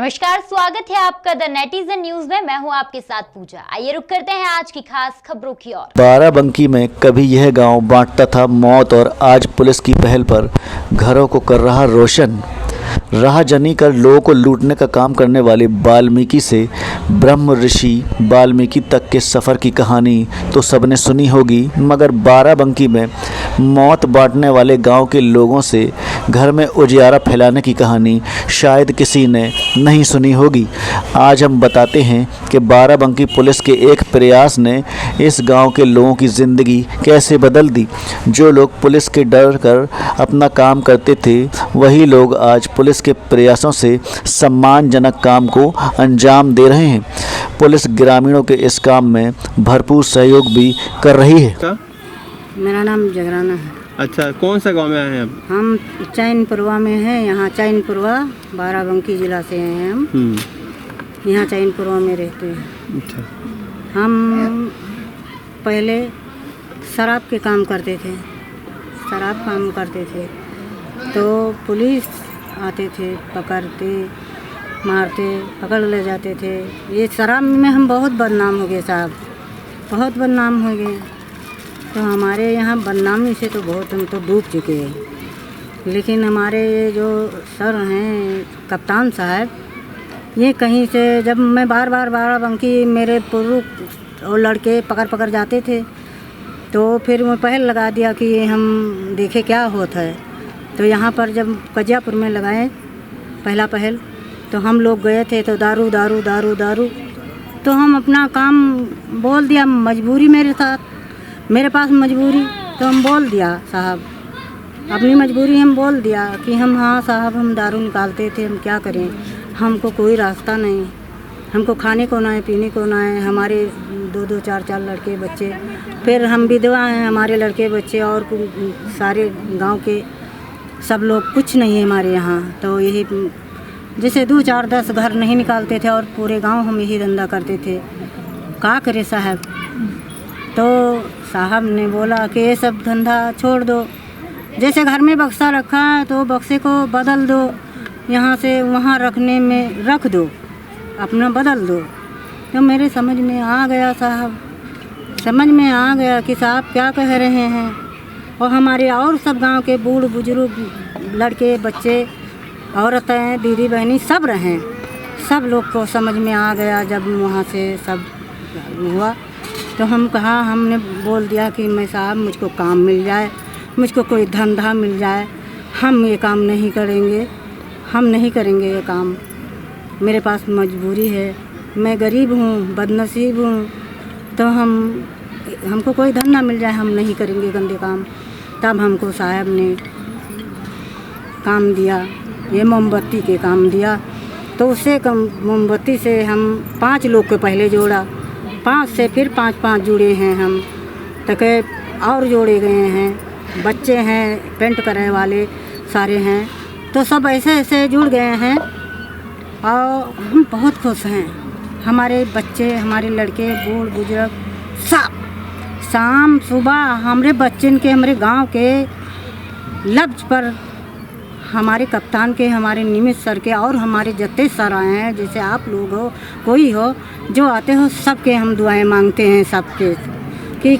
नमस्कार, स्वागत है आपका द नेटिजन न्यूज में। मैं हूं आपके साथ पूजा। आइए रुक करते हैं आज की खास खबरों की ओर। बाराबंकी में कभी यह गांव बांटता था मौत और आज पुलिस की पहल पर घरों को कर रहा रोशन। राहजनी कर लोगों को लूटने का काम करने वाले वाल्मीकि से ब्रह्म ऋषि वाल्मीकि तक के सफ़र की कहानी तो सबने सुनी होगी, मगर बाराबंकी में मौत बांटने वाले गांव के लोगों से घर में उजियारा फैलाने की कहानी शायद किसी ने नहीं सुनी होगी। आज हम बताते हैं कि बाराबंकी पुलिस के एक प्रयास ने इस गांव के लोगों की ज़िंदगी कैसे बदल दी। जो लोग पुलिस के डर कर अपना काम करते थे, वही लोग आज पुलिस के प्रयासों से सम्मानजनक काम को अंजाम दे रहे हैं। पुलिस ग्रामीणों के इस काम में भरपूर सहयोग भी कर रही है। मेरा नाम जगराना है। अच्छा, कौन सा गांव में आए हैं आप? हम चैनपुरवा में हैं। यहाँ चैनपुरवा बाराबंकी ज़िला से हैं हम। यहाँ चैनपुरवा में रहते हैं। अच्छा। हम पहले शराब के काम करते थे। शराब काम करते थे तो पुलिस आते थे, पकड़ते, मारते, पकड़ ले जाते थे। ये शराब में हम बहुत बदनाम हो गए साहब, बहुत बदनाम हो गए। तो हमारे यहाँ बदनामी से तो बहुत हम तो डूब चुके हैं। लेकिन हमारे ये जो सर हैं कप्तान साहब, ये कहीं से जब मैं बार बार बाराबंकी मेरे पुरुष और लड़के पकड़ जाते थे, तो फिर वो पहल लगा दिया कि हम देखे क्या होता है। तो यहाँ पर जब कजियापुर में लगाए पहला पहल, तो हम लोग गए थे तो दारू दारू दारू दारू। तो हम अपना काम बोल दिया, मजबूरी मेरे साथ, मेरे पास मजबूरी, तो हम बोल दिया साहब, अपनी मजबूरी हम बोल दिया कि हम हाँ साहब हम दारू निकालते थे, हम क्या करें, हमको कोई रास्ता नहीं, हमको खाने को ना है, पीने को ना है। हमारे दो चार लड़के बच्चे, फिर हम विधवा हैं, हमारे लड़के बच्चे और सारे गांव के सब लोग कुछ नहीं है हमारे यहाँ। तो यही जैसे 2 4 10 घर नहीं निकालते थे और पूरे गांव हम यही धंधा करते थे। क्या करे साहब? तो साहब ने बोला कि ये सब धंधा छोड़ दो, जैसे घर में बक्सा रखा है तो बक्से को बदल दो, यहाँ से वहाँ रखने में रख दो, अपना बदल दो। तो मेरे समझ में आ गया साहब, समझ में आ गया कि साहब क्या कह रहे हैं। और हमारे और सब गांव के बूढ़ बुजुर्ग, लड़के बच्चे, औरतें, दीदी बहनी सब रहें, सब लोग को समझ में आ गया। जब वहाँ से सब हुआ तो हम कहा, हमने बोल दिया कि मैं साहब मुझको काम मिल जाए, मुझको कोई धंधा मिल जाए, हम ये काम नहीं करेंगे, हम नहीं करेंगे ये काम। मेरे पास मजबूरी है, मैं गरीब हूँ, बदनसीब हूँ, तो हमको कोई धंधा मिल जाए, हम नहीं करेंगे गंदे काम। तब हमको साहब ने काम दिया, ये मोमबत्ती के काम दिया। तो उससे मोमबत्ती से हम 5 लोग को पहले जोड़ा, 5 से फिर 5 जुड़े हैं हम, तक और जोड़े गए हैं। बच्चे हैं, पेंट करने वाले सारे हैं, तो सब ऐसे ऐसे जुड़ गए हैं और हम बहुत खुश हैं। हमारे बच्चे, हमारे लड़के, बूढ़ बुजुर्ग सब शाम सुबह हमारे बच्चन के, हमारे गांव के लफ्ज़ पर हमारे कप्तान के, हमारे निमित सर के और हमारे जितने सर आए हैं, जैसे आप लोग हो, कोई हो जो आते हो, सबके हम दुआएं मांगते हैं सबके, कि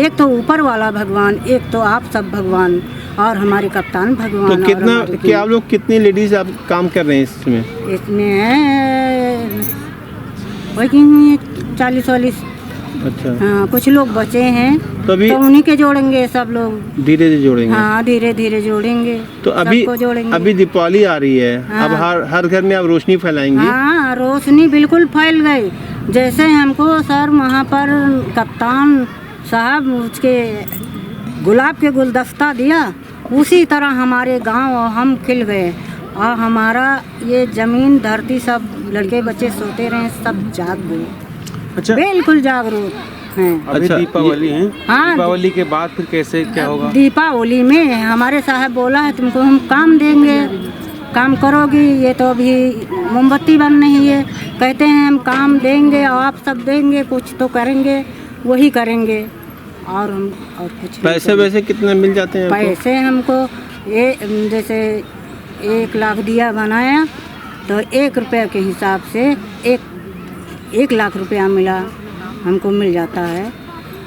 एक तो ऊपर वाला भगवान, एक तो आप सब भगवान और हमारे कप्तान भगवान। तो कितना क्या आप लोग कितनी लेडीज़ आप काम कर रहे हैं इसमें? इसमें है वही 40-40। अच्छा। हाँ, कुछ लोग बचे हैं तो उन्हीं के जोड़ेंगे सब लोग, धीरे धीरे जोड़ेंगे। हाँ, धीरे धीरे जोड़ेंगे। तो अभी दीपावली आ रही है। हाँ। अब हर घर में आप रोशनी फैलाएंगी। हाँ, रोशनी बिल्कुल फैल गई। जैसे हमको सर वहाँ पर कप्तान साहब उसके गुलाब के गुलदस्ता दिया, उसी तरह हमारे गांव हम खिल गए और हमारा ये ज़मीन धरती सब लड़के बच्चे सोते रहे, सब जाग गए। अच्छा, बिल्कुल जागरूक हैं। अभी अच्छा, दीपावली है। हाँ, दीपावली के बाद फिर कैसे क्या होगा? दीपावली में हमारे साहब बोला है तुमको हम काम देंगे, काम करोगी। ये तो अभी मोमबत्ती बन नहीं है, कहते हैं हम काम देंगे और आप सब देंगे, कुछ तो करेंगे, वही करेंगे और हम और कुछ। पैसे वैसे कितने मिल जाते हैं? पैसे हमको ये जैसे 1 लाख दिया बनाया तो 1 रुपये के हिसाब से 1 लाख रुपया हमको मिल जाता है।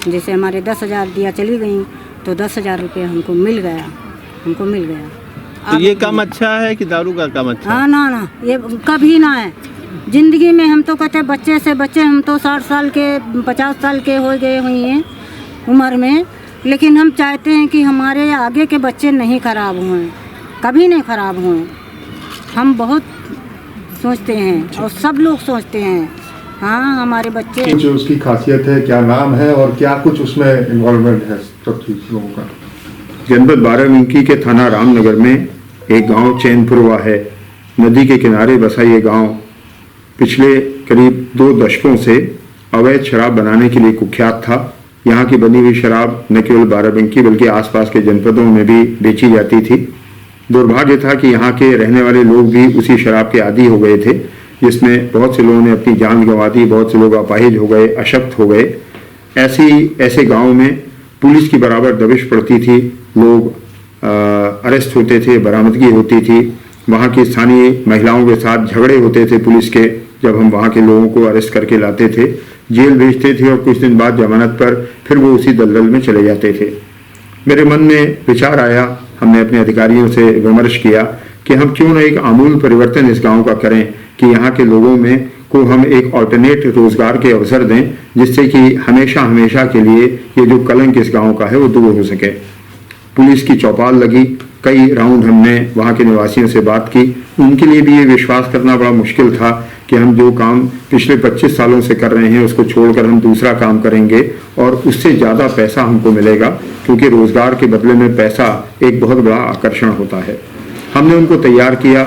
जैसे हमारे 10,000 दिया चली गई तो 10,000 रुपये हमको मिल गया। तो ये काम अच्छा है कि दारू का काम अच्छा है? हाँ ना, ये कभी ना है ज़िंदगी में। हम तो कहते हैं बच्चे से बच्चे, हम तो 60 साल के 50 साल के हो गए हुए हैं उम्र में, लेकिन हम चाहते हैं कि हमारे आगे के बच्चे नहीं ख़राब हुए, कभी नहीं ख़राब हुए। हम बहुत सोचते हैं और सब लोग सोचते हैं, हाँ हमारे बच्चे। जो उसकी खासियत है, क्या नाम है और क्या कुछ उसमें इन्वॉल्वमेंट है सब चीज़ लोगों का? जनपद बाराबंकी के थाना रामनगर में एक गांव चैनपुरवा है। नदी के किनारे बसा ये गांव पिछले करीब 2 दशकों से अवैध शराब बनाने के लिए कुख्यात था। यहाँ की बनी हुई शराब न केवल बाराबंकी बल्कि आसपास के जनपदों में भी बेची जाती थी। दुर्भाग्य था कि यहाँ के रहने वाले लोग भी उसी शराब के आदी हो गए थे, जिसमें बहुत से लोगों ने अपनी जान गंवा दी, बहुत से लोग अपाहिज हो गए, अशक्त हो गए। ऐसे गाँव में पुलिस की बराबर दबिश पड़ती थी, लोग अरेस्ट होते थे, बरामदगी होती थी। वहाँ की स्थानीय महिलाओं के साथ झगड़े होते थे पुलिस के, जब हम वहाँ के लोगों को अरेस्ट करके लाते थे, जेल भेजते थे और कुछ दिन बाद जमानत पर फिर वो उसी दलदल में चले जाते थे। मेरे मन में विचार आया, हमने अपने अधिकारियों से विमर्श किया कि हम क्यों न एक आमूल परिवर्तन इस गाँव का करें कि यहाँ के लोगों में को हम एक ऑल्टरनेट रोजगार के अवसर दें, जिससे कि हमेशा के लिए ये जो कलंक इस गाँव का है वो दूर हो सके। पुलिस की चौपाल लगी, कई राउंड हमने वहाँ के निवासियों से बात की। उनके लिए भी ये विश्वास करना बड़ा मुश्किल था कि हम जो काम पिछले 25 सालों से कर रहे हैं उसको छोड़कर हम दूसरा काम करेंगे और उससे ज़्यादा पैसा हमको मिलेगा, क्योंकि रोजगार के बदले में पैसा एक बहुत बड़ा आकर्षण होता है। हमने उनको तैयार किया,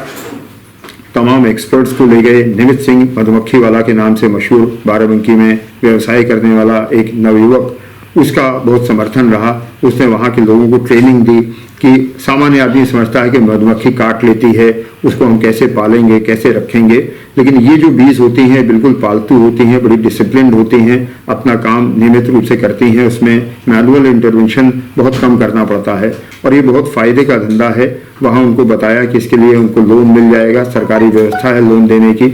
तमाम एक्सपर्ट्स को ले गए। निमित सिंह मधुमक्खी वाला के नाम से मशहूर बाराबंकी में व्यवसाय करने वाला एक नवयुवक, उसका बहुत समर्थन रहा। उसने वहाँ के लोगों को ट्रेनिंग दी कि सामान्य आदमी समझता है कि मधुमक्खी काट लेती है, उसको हम कैसे पालेंगे, कैसे रखेंगे, लेकिन ये जो बीज होती हैं बिल्कुल पालतू होती हैं, बड़ी डिसिप्लिन्ड होती हैं, अपना काम नियमित रूप से करती हैं, उसमें मैनुअल इंटरवेंशन बहुत कम करना पड़ता है और ये बहुत फ़ायदे का धंधा है। वहाँ उनको बताया कि इसके लिए उनको लोन मिल जाएगा, सरकारी व्यवस्था है लोन देने की।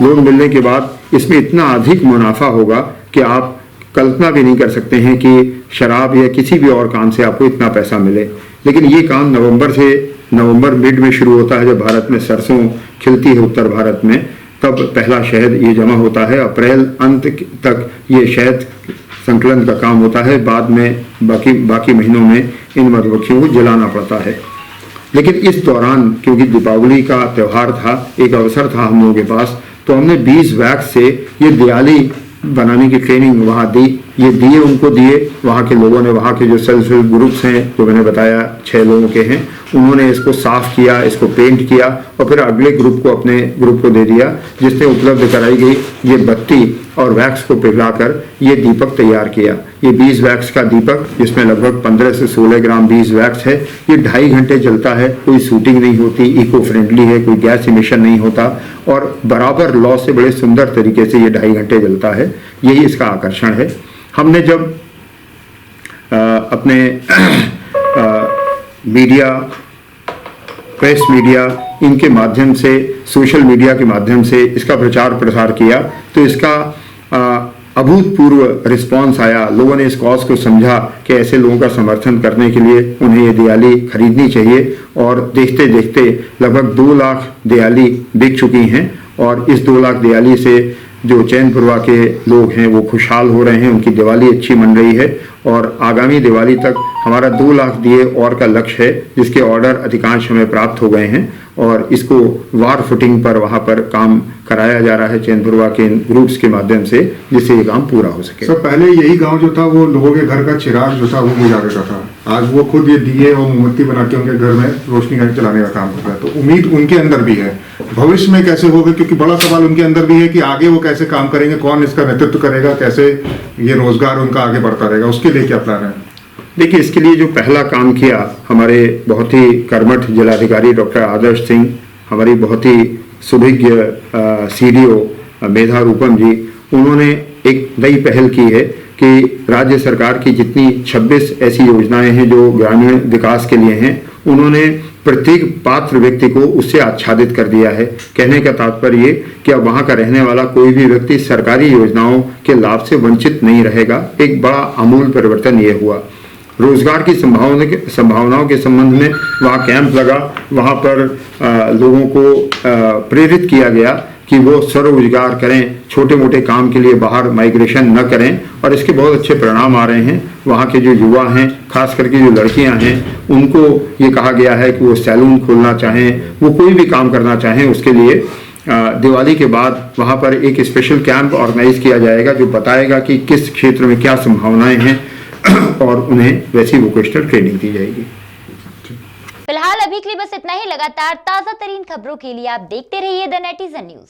लोन मिलने के बाद इसमें इतना अधिक मुनाफा होगा कि आप कल्पना भी नहीं कर सकते हैं कि शराब या किसी भी और काम से आपको इतना पैसा मिले। लेकिन ये काम नवंबर मिड में शुरू होता है, जब भारत में सरसों खिलती है उत्तर भारत में, तब पहला शहद ये जमा होता है। अप्रैल अंत तक ये शहद संकलन का काम होता है, बाद में बाकी महीनों में इन मधुमक्खियों को जलाना पड़ता है। लेकिन इस दौरान क्योंकि दीपावली का त्यौहार था, एक अवसर था हम लोगों के पास, तो हमने 20 वैक्स से ये दियाली बनाने की ट्रेनिंग वहाँ दी। ये दिए उनको दिए, वहाँ के लोगों ने, वहाँ के जो सेल्फ हेल्प ग्रुप्स हैं जो मैंने बताया 6 लोगों के हैं, उन्होंने इसको साफ किया, इसको पेंट किया और फिर अगले ग्रुप को, अपने ग्रुप को दे दिया, जिसने उपलब्ध कराई गई ये बत्ती और वैक्स को पिघलाकर ये दीपक तैयार किया। ये 20 वैक्स का दीपक, जिसमें लगभग 15 से 16 ग्राम 20 वैक्स है, ये 2.5 घंटे जलता है, कोई शूटिंग नहीं होती, इको फ्रेंडली है, कोई गैस इमिशन नहीं होता और बराबर लौ से बड़े सुंदर तरीके से ये 2.5 घंटे जलता है। यही इसका आकर्षण है। हमने जब अपने मीडिया, प्रेस मीडिया, इनके माध्यम से, सोशल मीडिया के माध्यम से इसका प्रचार प्रसार किया तो इसका अभूतपूर्व रिस्पांस आया। लोगों ने इस कॉज को समझा कि ऐसे लोगों का समर्थन करने के लिए उन्हें ये दियाली खरीदनी चाहिए और देखते देखते लगभग 2 लाख दियाली बिक चुकी हैं और इस 2 लाख दियाली से जो चैनपुरवा के लोग हैं वो खुशहाल हो रहे हैं, उनकी दिवाली अच्छी मन रही है और आगामी दिवाली तक हमारा 2 लाख दिए और का लक्ष्य है, जिसके ऑर्डर अधिकांश हमें प्राप्त हो गए हैं और इसको वार फुटिंग पर वहाँ पर काम कराया जा रहा है चैनपुरवा के ग्रुप्स के माध्यम से, जिससे ये काम पूरा हो सके। सर, पहले यही गांव जो था वो लोगों के घर का चिराग जो था वो बुझा देता था, आज वो खुद ये दिए और मोमबत्ती बना के उनके घर में रोशनी चलाने का काम कर रहा है। तो उम्मीद उनके अंदर भी है, भविष्य में कैसे होगा, क्योंकि बड़ा सवाल उनके अंदर भी है कि आगे वो कैसे काम करेंगे, कौन इसका नेतृत्व करेगा, कैसे ये रोजगार उनका आगे बढ़ता रहेगा, उसके लिए क्या प्लान है? देखिए, इसके लिए जो पहला काम किया हमारे बहुत ही कर्मठ जिलाधिकारी डॉक्टर आदर्श सिंह, हमारी बहुत ही सुभिज्ञ CDO मेधा रूपम जी, उन्होंने एक नई पहल की है कि राज्य सरकार की जितनी 26 ऐसी योजनाएं हैं जो ग्रामीण विकास के लिए हैं, उन्होंने प्रत्येक पात्र व्यक्ति को उससे आच्छादित कर दिया है। कहने का तात्पर्य ये कि अब वहां का रहने वाला कोई भी व्यक्ति सरकारी योजनाओं के लाभ से वंचित नहीं रहेगा। एक बड़ा आमूल परिवर्तन ये हुआ। रोजगार की संभावनाओं के संबंध में वहाँ कैंप लगा, वहाँ पर लोगों को प्रेरित किया गया कि वो स्वरोजगार करें, छोटे मोटे काम के लिए बाहर माइग्रेशन न करें, और इसके बहुत अच्छे परिणाम आ रहे हैं। वहाँ के जो युवा हैं, खास करके जो लड़कियां हैं, उनको ये कहा गया है कि वो सैलून खोलना चाहें, वो कोई भी काम करना चाहें, उसके लिए दिवाली के बाद वहाँ पर एक स्पेशल कैंप ऑर्गेनाइज किया जाएगा जो बताएगा कि किस क्षेत्र में क्या संभावनाएं हैं और उन्हें वैसी वोकेशनल ट्रेनिंग दी जाएगी। फिलहाल अभी के लिए बस इतना ही। लगातार ताजा तरीन खबरों के लिए आप देखते रहिए द नेटिजन न्यूज।